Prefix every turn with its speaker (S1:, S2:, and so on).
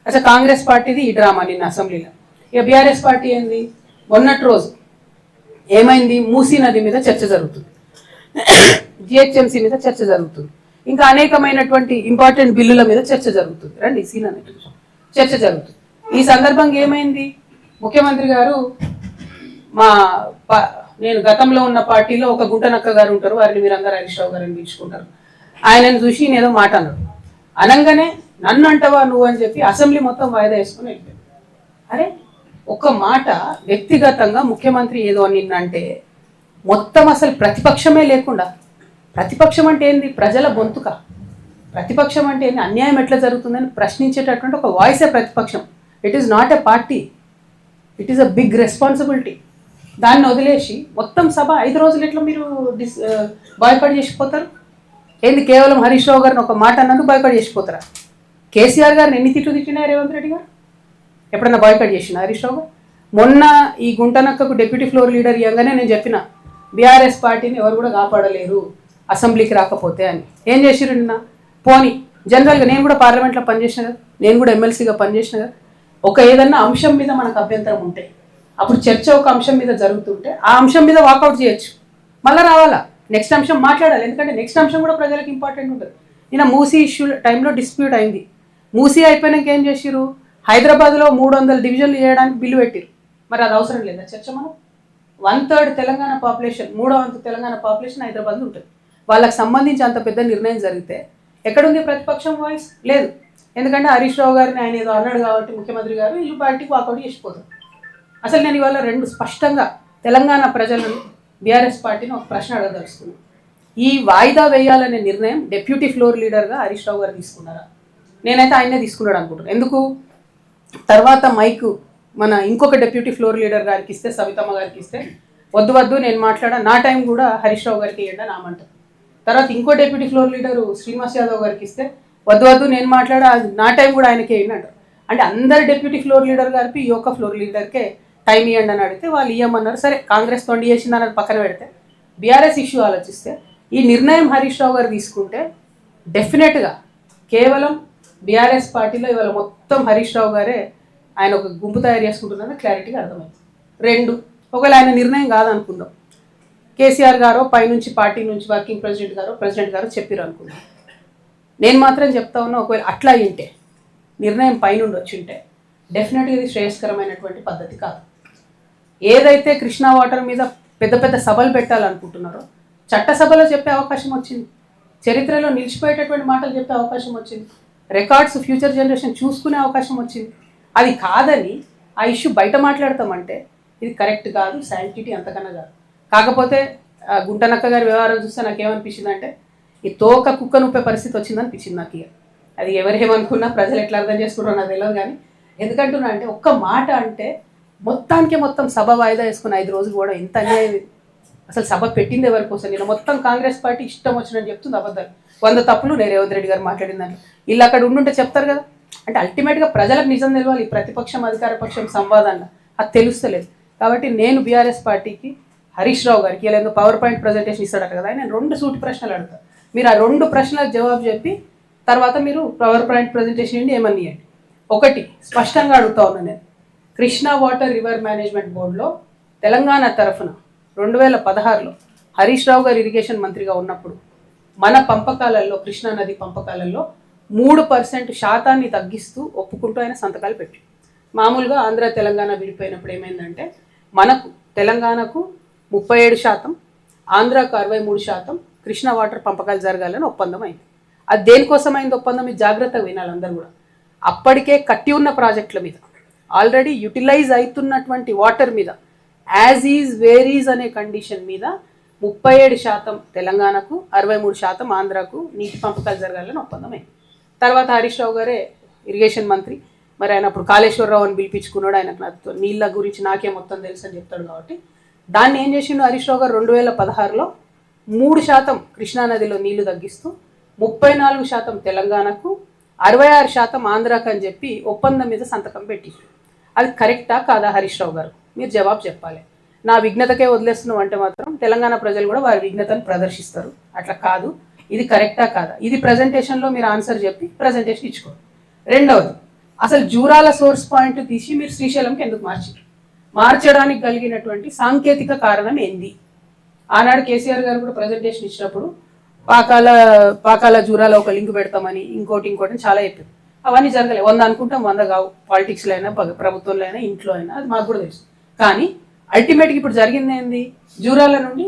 S1: అసలు కాంగ్రెస్ పార్టీది ఈ డ్రామా నిన్న అసెంబ్లీలో. ఇక బీఆర్ఎస్ పార్టీ ఏంది, మొన్నటి రోజు ఏమైంది, మూసీ నది మీద చర్చ జరుగుతుంది, జిహెచ్ఎంసీ మీద చర్చ జరుగుతుంది, ఇంకా అనేకమైనటువంటి ఇంపార్టెంట్ బిల్లుల మీద చర్చ జరుగుతుంది. రండి సీన్ అనేది చర్చ జరుగుతుంది. ఈ సందర్భంగా ఏమైంది, ముఖ్యమంత్రి గారు నేను గతంలో ఉన్న పార్టీలో ఒక గుంటనక్క గారు ఉంటారు, వారిని మీరందరూ హరీష్ రావు గారిని పిలుచుకుంటారు. ఆయనను చూసి నేనేదో మాట అన్నాడు, అనగానే నన్ను అంటవా నువ్వు అని చెప్పి అసెంబ్లీ మొత్తం వాయిదా వేసుకుని వెళ్ళిపోయాడు. అరే ఒక మాట వ్యక్తిగతంగా ముఖ్యమంత్రి ఏదో నిన్నంటే మొత్తం అసలు ప్రతిపక్షమే లేకుండా, ప్రతిపక్షం అంటే ఏంది, ప్రజల గొంతుక, ప్రతిపక్షం అంటే ఏంది, అన్యాయం ఎట్లా జరుగుతుందని ప్రశ్నించేటటువంటి ఒక వాయిసే ప్రతిపక్షం. It is not a party, it is a big responsibility. దాన్ని వదిలేసి మొత్తం సభ 5 రోజులు ఎట్లా మీరు బాయ్కాట్ చేసిపోతారు? ఏంది, కేవలం హరీష్ రావు గారిని ఒక మాట అన్నందుకు బాయ్కాట్ చేసిపోతారా? కేసీఆర్ గారిని ఎన్ని తిట్లు తిట్టినా రేవంత్ రెడ్డి గారు ఎప్పుడన్నా బాయ్కాట్ చేసిన హరీష్ రావు గారు? మొన్న ఈ గుంటనక్కకు డిప్యూటీ ఫ్లోర్ లీడర్ ఇవ్వగానే నేను చెప్పిన బీఆర్ఎస్ పార్టీని ఎవరు కూడా కాపాడలేరు అసెంబ్లీకి రాకపోతే అని. ఏం చేసిరు నిన్న? పోనీ జనరల్గా నేను కూడా పార్లమెంట్లో పనిచేసిన కదా, నేను కూడా ఎమ్మెల్సీగా పనిచేసిన కదా, ఒక ఏదన్నా అంశం మీద మనకు అభ్యంతరం ఉంటే అప్పుడు చర్చ ఒక అంశం మీద జరుగుతుంటే ఆ అంశం మీద వాకౌట్ చేయొచ్చు, మళ్ళీ రావాలా, నెక్స్ట్ అంశం మాట్లాడాలి. ఎందుకంటే నెక్స్ట్ అంశం కూడా ప్రజలకు ఇంపార్టెంట్ ఉంటుంది. నిన్న మూసీ ఇష్యూ టైంలో డిస్ప్యూట్ అయింది. మూసీ అయిపోయినాక ఏం చేసిరు, హైదరాబాద్లో 300 డివిజన్లు చేయడానికి బిల్లు పెట్టిరు. మరి అది అవసరం లేదా చర్చ? మనం 1/3 తెలంగాణ పాపులేషన్, 3వ వంతు తెలంగాణ పాపులేషన్ హైదరాబాద్లో ఉంటుంది. వాళ్ళకి సంబంధించి అంత పెద్ద నిర్ణయం జరిగితే ఎక్కడుంది ప్రతిపక్షం వాయిస్? లేదు. ఎందుకంటే హరీష్ రావు గారిని ఆయన ఏదో అన్నాడు కాబట్టి ముఖ్యమంత్రి గారు వీళ్ళు పార్టీకి వాకౌట్ చేసిపోతారు. అసలు నేను ఇవాళ 2 స్పష్టంగా తెలంగాణ ప్రజలను, బీఆర్ఎస్ పార్టీని ఒక ప్రశ్న అడగదలుచుకున్నాను. ఈ వాయిదా వేయాలనే నిర్ణయం డిప్యూటీ ఫ్లోర్ లీడర్గా హరీష్ రావు గారు తీసుకున్నారా? నేనైతే ఆయనే తీసుకున్నాడు అనుకుంటున్నాను. ఎందుకు, తర్వాత మైకు మన ఇంకొక డిప్యూటీ ఫ్లోర్ లీడర్ గారికి ఇస్తే, సవితమ్మ గారికి ఇస్తే, వద్దు నేను మాట్లాడా, నా టైం కూడా హరీష్ రావు గారికి ఇవ్వండి అని ఆమంటారు. తర్వాత ఇంకో deputy floor leader Srinivas Yadav గారికి ఇస్తే, వద్దు నేను మాట్లాడా, నా టైం కూడా ఆయనకే ఇవ్వండి అంటారు. అంటే అందరు డిప్యూటీ ఫ్లోర్ లీడర్ గారికి ఈ యొక్క ఫ్లోర్ లీడర్కే టైం ఇవ్వండి అని అడిగితే వాళ్ళు ఇవ్వమన్నారు. సరే, కాంగ్రెస్ తొండి చేసింది అన్నది పక్కన పెడితే బీఆర్ఎస్ ఇష్యూ ఆలోచిస్తే ఈ నిర్ణయం హరీష్ రావు గారు తీసుకుంటే డెఫినెట్గా కేవలం బీఆర్ఎస్ పార్టీలో ఇవాళ మొత్తం హరీష్ రావు గారే ఆయన ఒక గుంపు తయారు చేసుకుంటున్నది క్లారిటీగా అర్థమైంది. 2, ఒకవేళ ఆయన నిర్ణయం కాదనుకుందాం, కేసీఆర్ గారో పైనుంచి పార్టీ నుంచి వర్కింగ్ ప్రెసిడెంట్ గారో చెప్పారు అనుకుందాం. నేను మాత్రం చెప్తా ఉన్నా, ఒకవేళ అట్లా అయ్యింటే, నిర్ణయం పైనుండి వచ్చింటే డెఫినెట్గా ఇది శ్రేయస్కరమైనటువంటి పద్ధతి కాదు. ఏదైతే కృష్ణా వాటర్ మీద పెద్ద పెద్ద సభలు పెట్టాలనుకుంటున్నారో చట్టసభలో చెప్పే అవకాశం వచ్చింది, చరిత్రలో నిలిచిపోయేటటువంటి మాటలు చెప్పే అవకాశం వచ్చింది, రికార్డ్స్ ఫ్యూచర్ జనరేషన్ చూసుకునే అవకాశం వచ్చింది. అది కాదని ఆ ఇష్యూ బయట మాట్లాడతామంటే ఇది కరెక్ట్ కాదు, శాంటిటీ అంతకన్నా కాదు. కాకపోతే గుంటనక్క గారి వ్యవహారం చూస్తే నాకేమనిపించింది అంటే ఈ తోక కుక్క నొప్పే పరిస్థితి వచ్చిందనిపించింది నాకు. ఇక అది ఎవరేమనుకున్నా ప్రజలు ఎట్లా అర్థం చేసుకుంటారో నాకు తెలియదు. కానీ ఎందుకంటున్నా అంటే ఒక్క మాట అంటే మొత్తం సభ వాయిదా వేసుకుని 5 రోజులు కూడా ఎంత అన్యాయం. అసలు సభ పెట్టింది ఎవరి కోసం? నేను మొత్తం కాంగ్రెస్ పార్టీ ఇష్టం వచ్చినట్టు చెప్తుంది అబద్ధాలు. 100 తప్పులు నేను రేవంత్ రెడ్డి గారు మాట్లాడిన దాంట్లో వీళ్ళు అక్కడ ఉండుంటే చెప్తారు కదా. అంటే అల్టిమేట్గా ప్రజలకు నిజం తెలియాలి. ఈ ప్రతిపక్షం అధికార పక్షం సంవాదాన్ని అది తెలుస్తలేదు. కాబట్టి నేను బీఆర్ఎస్ పార్టీకి, హరీష్ రావు గారికి ఇలా పవర్ పాయింట్ ప్రజెంటేషన్ ఇస్తాడట కదా, నేను 2 సూటి ప్రశ్నలు అడుగుతాను. మీరు ఆ 2 ప్రశ్నలకు జవాబు చెప్పి తర్వాత మీరు పవర్ పాయింట్ ప్రజెంటేషన్ ఏంటి ఏమని ఇవ్వండి. 1 స్పష్టంగా అడుగుతా ఉన్నాను నేను, కృష్ణా వాటర్ రివర్ మేనేజ్మెంట్ బోర్డులో తెలంగాణ తరఫున 2016లో హరీష్ రావు గారు ఇరిగేషన్ మంత్రిగా ఉన్నప్పుడు మన పంపకాలలో, కృష్ణా నది పంపకాలలో 3% శాతాన్ని తగ్గిస్తూ ఒప్పుకుంటూ ఆయన సంతకాలు పెట్టి, మామూలుగా ఆంధ్ర తెలంగాణ విడిపోయినప్పుడు ఏమైందంటే మనకు తెలంగాణకు 37%, ఆంధ్రాకు 63% కృష్ణా వాటర్ పంపకాలు జరగాలని ఒప్పందం అయింది. అది దేనికోసమైంది ఒప్పందం? ఇది జాగ్రత్తగా వినాలి అందరూ కూడా. అప్పటికే కట్టి ఉన్న ప్రాజెక్టుల మీద, ఆల్రెడీ యూటిలైజ్ అవుతున్నటువంటి వాటర్ మీద, యాజ్ ఈజ్ వేర్ ఈజ్ అనే కండిషన్ మీద 37% తెలంగాణకు, 63% ఆంధ్రాకు నీటి పంపకాలు జరగాలని ఒప్పందం అయింది. తర్వాత హరీష్ రావు గారే ఇరిగేషన్ మంత్రి, మరి ఆయన అప్పుడు కాళేశ్వరరావు అని పిలిపించుకున్నాడు. ఆయనకు నీళ్ళ గురించి నాకే మొత్తం తెలుసు అని చెప్తాడు. కాబట్టి దాన్ని ఏం చేసిండు హరీష్ రావు గారు 2016లో 3% కృష్ణానదిలో నీళ్లు తగ్గిస్తూ 34% తెలంగాణకు, 66% ఆంధ్రాకు అని చెప్పి ఒప్పందం మీద సంతకం పెట్టి, అది కరెక్టా కాదా హరీష్ రావు గారు? మీరు జవాబు చెప్పాలి. నా విఘ్నతకే వదిలేస్తున్నాం అంటే మాత్రం తెలంగాణ ప్రజలు కూడా వారి విఘ్నతను ప్రదర్శిస్తారు. అట్లా కాదు, ఇది కరెక్టా కాదా, ఇది ప్రజెంటేషన్లో మీరు ఆన్సర్ చెప్పి ప్రజెంటేషన్ ఇచ్చుకోండి. 2వది, అసలు జూరాల సోర్స్ పాయింట్ తీసి మీరు శ్రీశైలంకి ఎందుకు మార్చారు? మార్చడానికి కలిగినటువంటి సాంకేతిక కారణం ఏంది? ఆనాడు కేసీఆర్ గారు కూడా ప్రజెంటేషన్ ఇచ్చినప్పుడు పాకాల జూరాల ఒక లింక్ పెడతామని ఇంకోటి చాలా చెప్పారు. అవన్నీ జరగలేదు. 100 అనుకుంటాం, 100 కావు. పాలిటిక్స్లో అయినా ప్రభుత్వంలో అయినా ఇంట్లో అయినా, అది మాకు కూడా తెలుసు. కానీ అల్టిమేట్గా ఇప్పుడు జరిగింది ఏంది? జూరాల నుండి